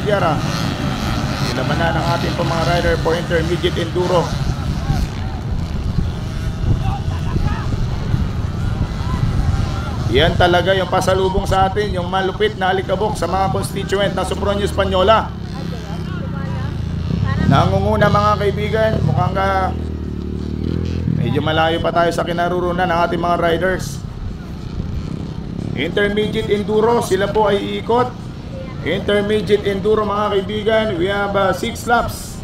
Argiliera. Nilabanan ng ating mga rider for intermediate enduro. Yan talaga yung pasalubong sa atin, yung malupit na alikabok sa mga constituent ng Sopronio Española. Nangunguna mga kaibigan, mukhang medyo malayo pa tayo sa kinarurunan ng ating mga riders. Intermediate enduro, sila po ay iikot. Intermediate enduro mga kaibigan, we have 6 laps.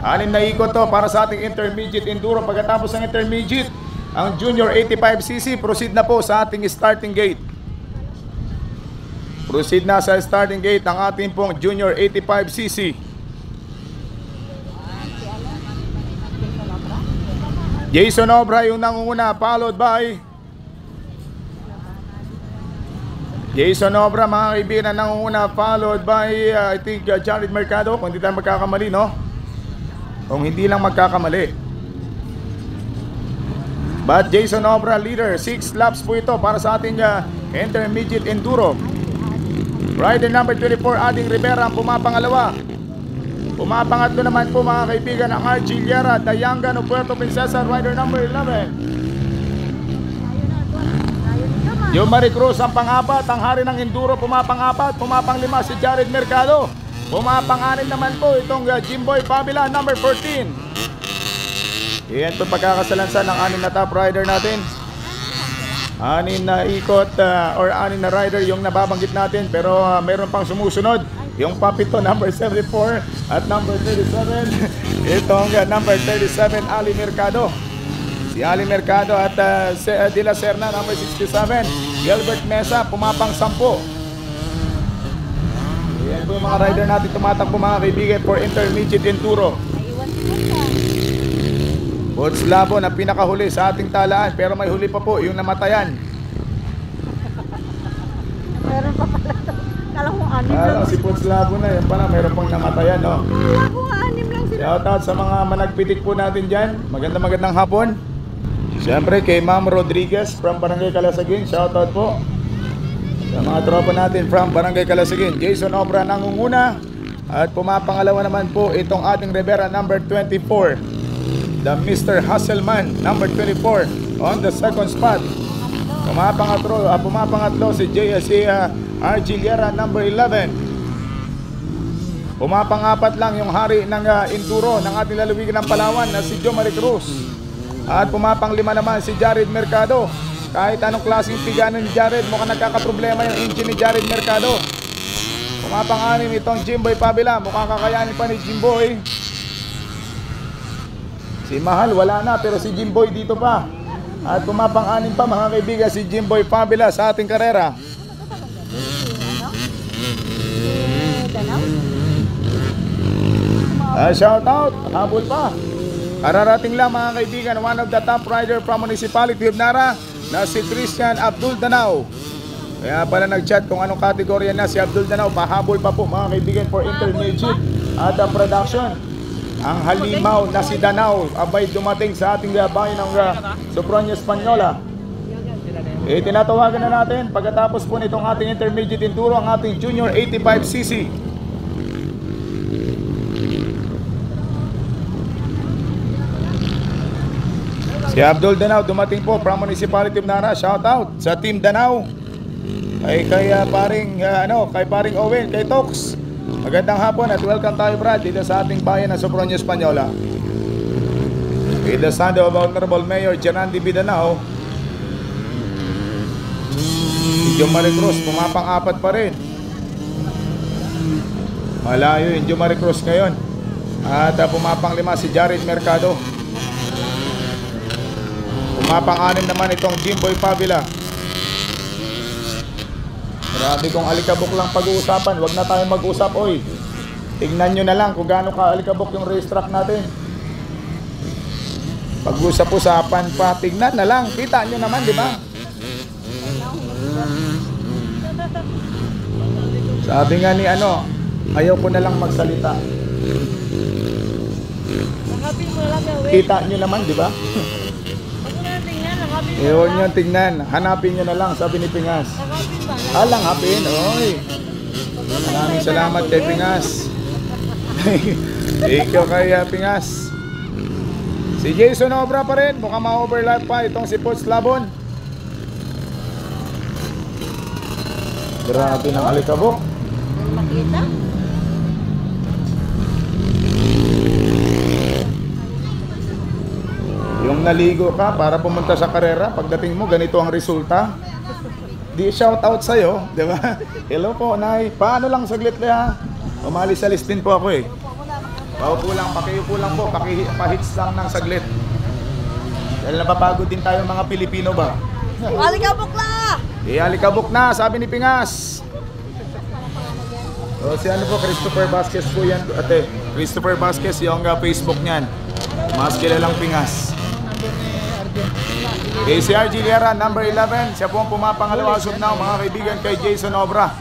6 na ikot to para sa ating intermediate enduro. Pagkatapos ng intermediate, ang junior 85cc, proceed na po sa ating starting gate. Proceed na sa starting gate ang ating pong junior 85cc. Jason Obra yung nangunguna, followed by Jason Obra mga kaibigan na nangunguna, followed by I think Jared Mercado, kung hindi tayo magkakamali, no? Kung hindi lang magkakamali. But Jason Obra leader, 6 laps po ito para sa ating intermediate enduro. Rider number 24, Ading Rivera ang pumapangalawa. Pumapangatlo naman po mga kaibigan ang Argiliera, Dayangan of Puerto Princesa, rider number 11. Jomari Cruz ang pang-apat, ang hari ng enduro pumapang-apat, pumapang-5 si Jared Mercado. Pumapang-6 naman po itong Jimboy Fabila, number 14. Yan po pagkakasalansan ng 6 na top rider natin. 6 na ikot or 6 na rider yung nababanggit natin, pero meron pang sumusunod. Yung papito number 74 at number 37. Itong number 37 Ali Mercado. Si Ali Mercado at De La Serna number 67. Gilbert Mesa pumapang 10. Yan po yung mga rider natin tumatakbo mga kaibigan for intermediate enduro. Boots Labo na pinakahuli sa ating talaan, pero may huli pa po yung namatayan. Meron pa pala ito. Kala ko 6 lang. Si Boots Labo na, yan pala, meron pang namatayan, no? Kala ko 6 lang sila. Shoutout sa mga managpitik po natin dyan. Magandang hapon. Siyempre kay Ma'am Rodriguez from Barangay Calasagin, shoutout po. Sa mga tropa natin from Barangay Calasagin, Jason Obra nangunguna. At pumapangalawa naman po itong ating Rivera number 24. The Mr. Hasselman, number 24, on the second spot. Pumapangatlo si Argiliera, number 11. Pumapangapat lang yung hari ng enduro ng ating lalawigan ng Palawan na si Jomari Cruz. At pumapang-5 naman si Jared Mercado. Kahit anong klaseng piganan ni Jared, mukhang nagkakaproblema yung engine ni Jared Mercado. Pumapang-6 itong Jimboy Fabila, mukhang kakayanin pa ni Jimboy. Si Mahal wala na, pero si Jimboy dito pa. At pumapang-6 pa mga kaibigan si Jimboy Fabila sa ating karera. Shout out, habol pa. Kararating lang mga kaibigan, one of the top rider from Municipality of Nara na si Christian Abdul Danao. Kaya pala nag-chat kung anong kategorya na si Abdul Danao. Pahabol pa po mga kaibigan for intermediate at production. Ang halimaw na si Danao abay dumating sa ating bayan ng Sopronio Española. Tinatawagan na natin pagkatapos po nitong ating intermediate enduro ang ating junior 85cc. Si Abdul Danao dumating po from Municipality of Nara. Shout out sa Team Danao. Kay paring Owen, kay Tox. Magandang hapon at welcome tayo Brad dito sa ating bayan ng Sopronio Española. With the sound of Honorable Mayor Janandi Bidanao. Si Jomari Cruz pumapang-4 pa rin. Malayo yung Jomari Cruz ngayon. At pumapang-5 si Jared Mercado. Pumapang-6 naman itong Jimboy Fabila. Grabe kong alikabok lang pag-uusapan. Huwag na tayong mag-usap, oy. Tignan nyo na lang kung gaano ka-alikabok yung racetrack natin. Pag-usap-usapan pa, tignan na lang. Kita nyo naman, di ba? Sabi nga ni ayaw ko na lang magsalita. Kita nyo naman, di ba? Huwag nyo tingnan. Hanapin nyo na lang, sabi ni Pingas. Lang hapin, oy. Maraming salamat kay Pingas. Thank you kay Pingas. Si Jason Obra pa rin. Mukhang ma-overlap pa itong si Pots Labon. Grabe ng alikabok. Makita? Yung naligo ka para pumunta sa karera, pagdating mo ganito ang resulta. Di shout out sa'yo, di ba? Hello po, Nay. Paano lang saglit ha? Umalis-alis din po ako eh. Paupo lang, pakiupo lang po, pakihits lang ng saglit. Dahil napapagod din tayo mga Pilipino ba? Alikabok na! Alikabok na, sabi ni Pingas. O si ano po, Christopher Vasquez po yan. Ate, Christopher Vasquez, yung Facebook niyan. Mas kilalang Pingas. Si RG Liera, number 11. Siya po ang pumapangalawasob na mga kaibigan kay Jason Obra.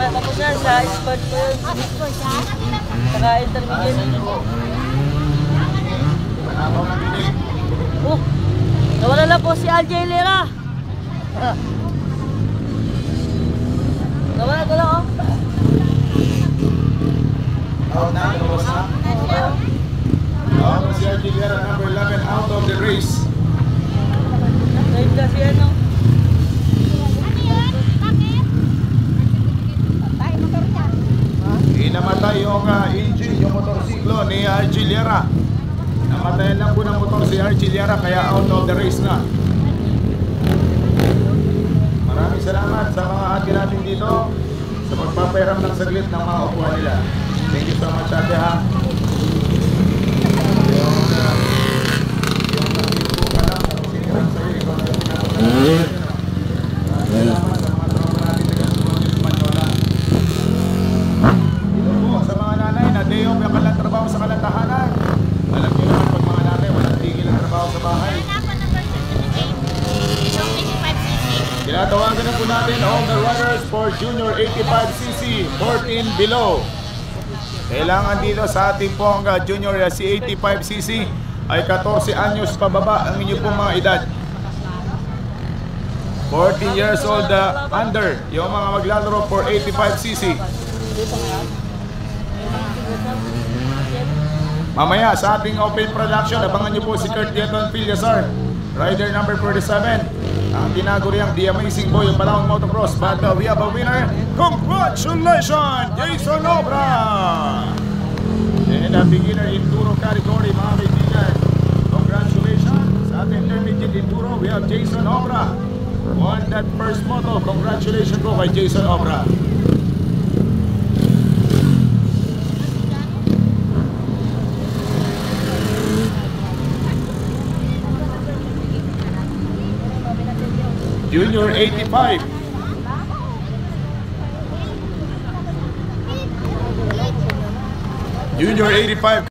Tapos na sa sport ko yun. Saka intermediate. Nawala na po si RJ Lera. Nawala ko lang Out na, lumabas na. Si RG Liera, number 11, out of the race. Dahil kasi ano. Namatay yung engine, yung motorsiklo ni RG Liera. Namatayan lang po ng motor si RG Liera kaya out of the race na. Maraming salamat sa mga ate natin dito sa pagpapahiram ng saglit ng mga upuan nila. Thank you so much, ate ha. Yung nandito ka lang, sinirang sa'yo, ikaw na yung salamat sa mga tropa natin na gano'n Manyola. Dito po sa mga nanay na day off yung kalang trabaho sa kalantahanan. Alam niyo naman pag mga nanay walang tigil ang trabaho sa bahay. Tinatawagan na po natin all the runners for Junior 85cc 14 below. Kailangan dito sa ating pong Junior si 85cc ay 14 anyos pababa ang inyong pong mga edad. 14 years old under yung mga maglalaro for 85cc. Mamaya sa ating open production, abangan nyo po si Kurt Dieton Villasar, rider number 47. Ang tinaguriang The Amazing Boy, yung panahon motocross. But we have a winner. Congratulations, Jason Obra! And a beginner enduro category, mga kaibigan. Congratulations sa ating intermediate enduro. We have Jason Obra. Won that first moto. Congratulations po kay Jason Obra. Junior 85. Junior 85.